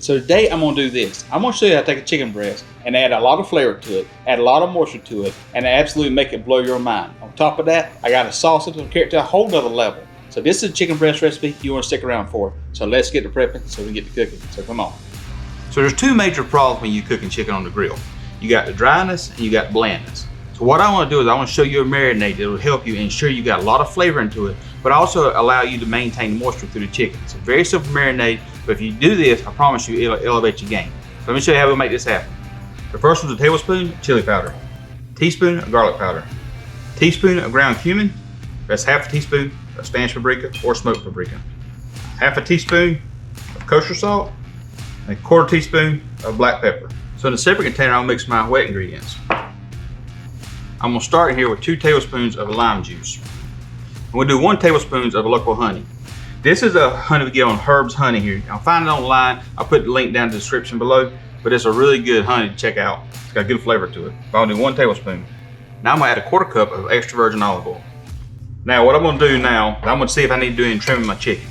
So today I'm gonna do this. I'm gonna show you how to take a chicken breast and add a lot of flavor to it, add a lot of moisture to it, and absolutely make it blow your mind. On top of that, I got a salsa to carry it to a whole nother level. So this is a chicken breast recipe you wanna stick around for. So let's get to prepping so we can get to cooking. So come on. So there's two major problems when you're cooking chicken on the grill. You got the dryness and you got blandness. So what I wanna do is I wanna show you a marinade that will help you ensure you got a lot of flavor into it, but also allow you to maintain moisture through the chicken. It's a very simple marinade, but if you do this, I promise you it'll elevate your game. So let me show you how we make this happen. The first one's a tablespoon of chili powder, teaspoon of garlic powder, teaspoon of ground cumin, that's half a teaspoon of Spanish paprika or smoked paprika, half a teaspoon of kosher salt, and a quarter teaspoon of black pepper. So in a separate container, I'll mix my wet ingredients. I'm gonna start here with 2 tablespoons of lime juice. I'm gonna do 1 tablespoon of local honey. This is a honey we get on Herb's Honey here. I'll find it online. I'll put the link down in the description below, but it's a really good honey to check out. It's got good flavor to it. I'll do 1 tablespoon. Now I'm gonna add a quarter cup of extra virgin olive oil. Now what I'm gonna do now, I'm gonna see if I need to do any trimming my chicken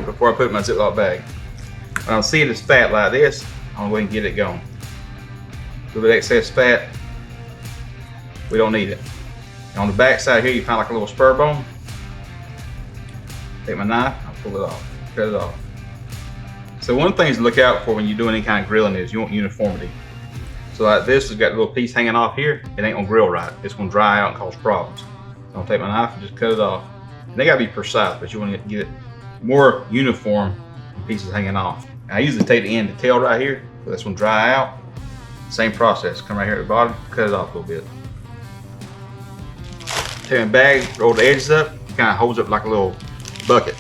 before I put it in my Ziploc bag. When I'm seeing this fat like this, I'm gonna go ahead and get it going. A little bit of excess fat, we don't need it. And on the back side here, you find like a little spur bone. Take my knife, I'll pull it off, cut it off. So one thing to look out for when you're doing any kind of grilling is you want uniformity. So like this has got a little piece hanging off here, it ain't gonna grill right. It's gonna dry out and cause problems. So I'll take my knife and just cut it off. And they gotta be precise, but you wanna get it more uniform pieces hanging off. And I usually take the end, the tail right here, so that's gonna dry out. Same process, come right here at the bottom, cut it off a little bit. Take my bag, roll the edges up, kind of holds up like a little bucket.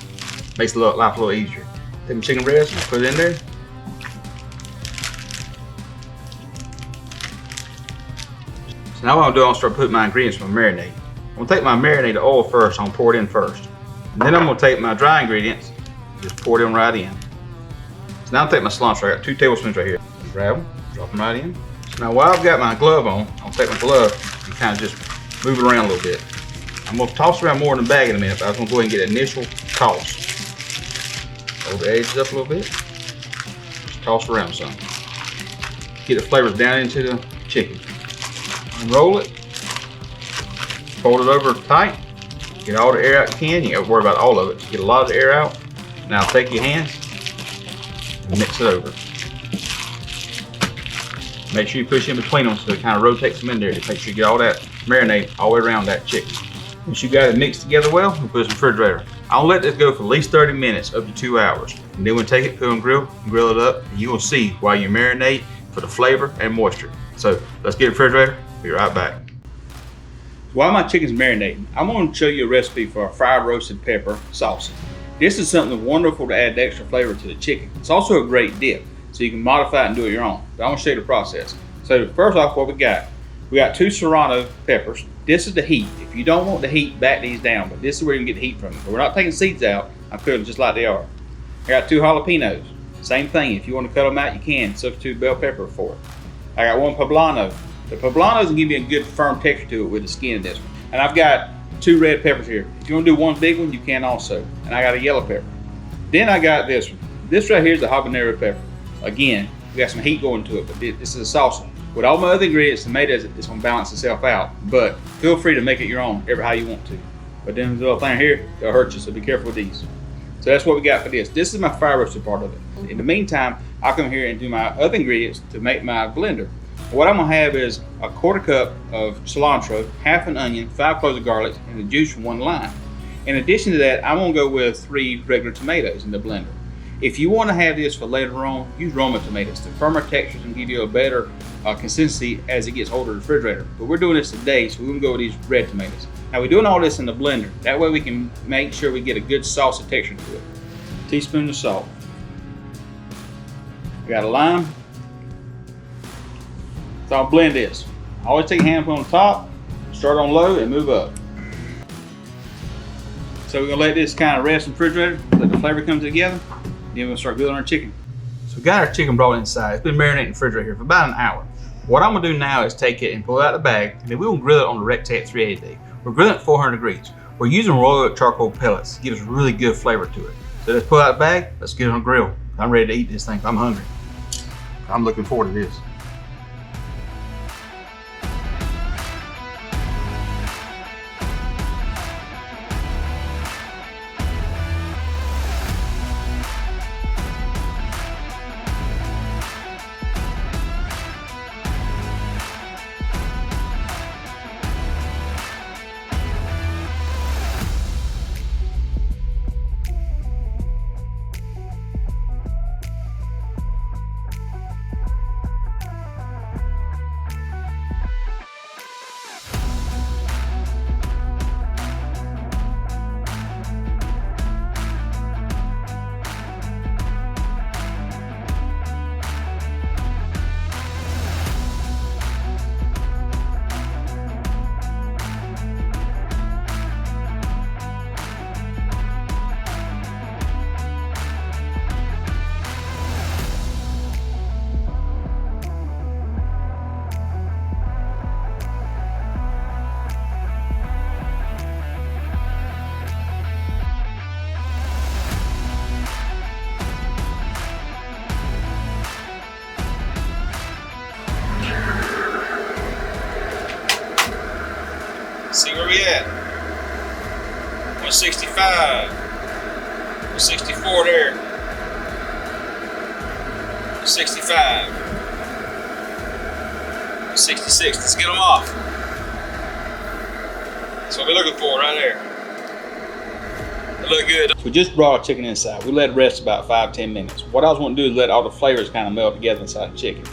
Makes the life a little easier. Take my chicken breast and put it in there. So now what I'm doing, I'll start putting my ingredients for my marinade. I'm gonna take my marinade oil first, I'm gonna pour it in first. And then I'm gonna take my dry ingredients, just pour them right in. So now I'll take my cilantro, I got 2 tablespoons right here. Grab them, drop them right in. So now while I've got my glove on, I'll take my glove and kind of just move it around a little bit. I'm gonna toss around more in the bag in a minute, but I was gonna go ahead and get an initial toss. Hold the edges up a little bit. Just toss around some. Get the flavors down into the chicken. Unroll it. Fold it over tight. Get all the air out you can. You don't worry about all of it. Get a lot of the air out. Now take your hands and mix it over. Make sure you push in between them so it kind of rotates them in there to make sure you get all that marinade all the way around that chicken. Once you got it mixed together well, we'll put it in the refrigerator. I'll let this go for at least 30 minutes, up to 2 hours. And then we'll take it, put it on the grill, and grill it up, and you will see why you marinate for the flavor and moisture. So let's get it in the refrigerator, be right back. While my chicken's marinating, I'm going to show you a recipe for a fried roasted pepper salsa. This is something wonderful to add extra flavor to the chicken. It's also a great dip, so you can modify it and do it your own. But I'm going to show you the process. So first off, what we got 2 serrano peppers. This is the heat. If you don't want the heat, back these down, but this is where you can get the heat from. But we're not taking seeds out. I'm cooking them just like they are. I got 2 jalapenos. Same thing. If you want to cut them out, you can. Substitute bell pepper for it. I got 1 poblano. The poblanos will give you a good firm texture to it with the skin of this one. And I've got 2 red peppers here. If you want to do 1 big one, you can also. And I got a yellow pepper. Then I got this one. This right here is the habanero pepper. Again, we got some heat going to it, but this is a salsa. With all my other ingredients, tomatoes, it's gonna balance itself out. But feel free to make it your own, ever how you want to. But then this little thing here, it'll hurt you, so be careful with these. So that's what we got for this. This is my fire roasted part of it. In the meantime, I'll come here and do my other ingredients to make my blender. What I'm gonna have is a quarter cup of cilantro, half an onion, 5 cloves of garlic, and the juice from 1 lime. In addition to that, I'm gonna go with 3 regular tomatoes in the blender. If you want to have this for later on, use Roma tomatoes. The firmer textures can give you a better consistency as it gets older in the refrigerator. But we're doing this today, so we're gonna go with these red tomatoes. Now we're doing all this in the blender. That way we can make sure we get a good salsa texture to it. A teaspoon of salt. We got a lime. So I'll blend this. Always take a handful on the top, start on low and move up. So we're gonna let this kind of rest in the refrigerator, let the flavor come together. Then we'll start grilling our chicken. So we got our chicken brought inside. It's been marinating in the refrigerator here for about an hour. What I'm gonna do now is take it and pull it out of the bag, and then we're gonna grill it on the Rectate 380. We're grilling at 400 degrees. We're using royal oak charcoal pellets to give us really good flavor to it. So let's pull out the bag, let's get it on the grill. I'm ready to eat this thing. I'm hungry. I'm looking forward to this. See where we at? 165. 164 there. 165. 166. Let's get them off. That's what we're looking for right there. They look good. We just brought our chicken inside. We let it rest about 5-10 minutes. What I was wanting to do is let all the flavors kind of melt together inside the chicken.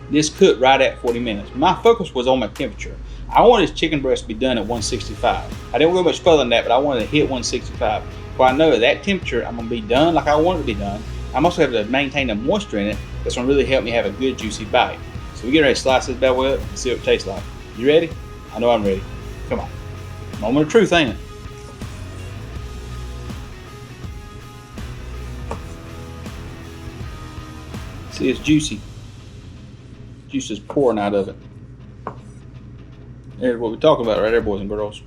This cooked right at 40 minutes. My focus was on my temperature. I wanted this chicken breast to be done at 165. I didn't go much further than that, but I wanted to hit 165. Well, I know at that temperature, I'm gonna be done like I want it to be done. I'm also have to maintain the moisture in it. That's gonna really help me have a good juicy bite. So we get ready to slice this bad boy up and see what it tastes like. You ready? I know I'm ready. Come on. Moment of truth, ain't it? See, it's juicy. Juice is pouring out of it. There's what we're talking about right there, boys and girls.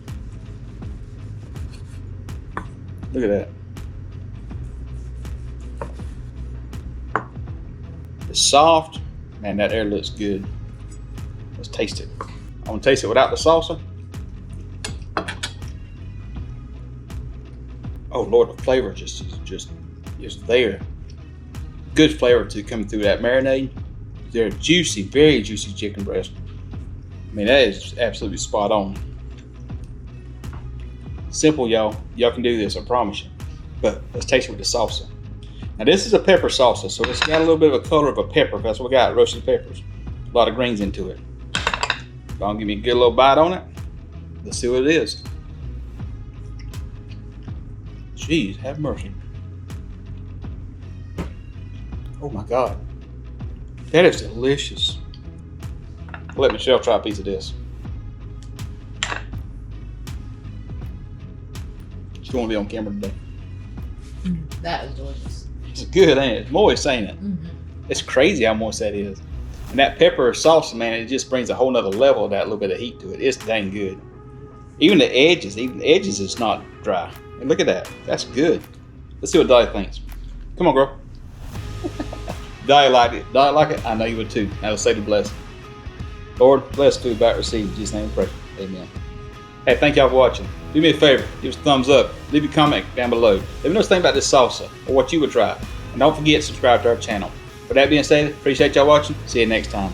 Look at that. It's soft. Man, that air looks good. Let's taste it. I'm gonna taste it without the salsa. Oh Lord, the flavor just there. Good flavor too coming through that marinade. They're juicy, very juicy chicken breast. I mean, that is absolutely spot on. Simple, y'all. Y'all can do this, I promise you. But let's taste it with the salsa. Now, this is a pepper salsa, so it's got a little bit of a color of a pepper. That's what we got, roasted peppers. A lot of greens into it. Gonna give me a good little bite on it. Let's see what it is. Jeez, have mercy. Oh my God. That is delicious. Let Michelle try a piece of this. She won't be on camera today. That is delicious. It's good, ain't it? It's moist, ain't it? Mm-hmm. It's crazy how moist that is. And that pepper sauce, man, it just brings a whole nother level of that little bit of heat to it. It's dang good. Even the edges is not dry. And look at that. That's good. Let's see what Dolly thinks. Come on, girl. Dolly liked it. Dolly like it? I know you would too. Now let's say the blessing. Lord, bless food back received. In Jesus' name we pray. Amen. Hey, thank y'all for watching. Do me a favor. Give us a thumbs up. Leave a comment down below. Let me know what you think about this salsa or what you would try. And don't forget to subscribe to our channel. With that being said, appreciate y'all watching. See you next time.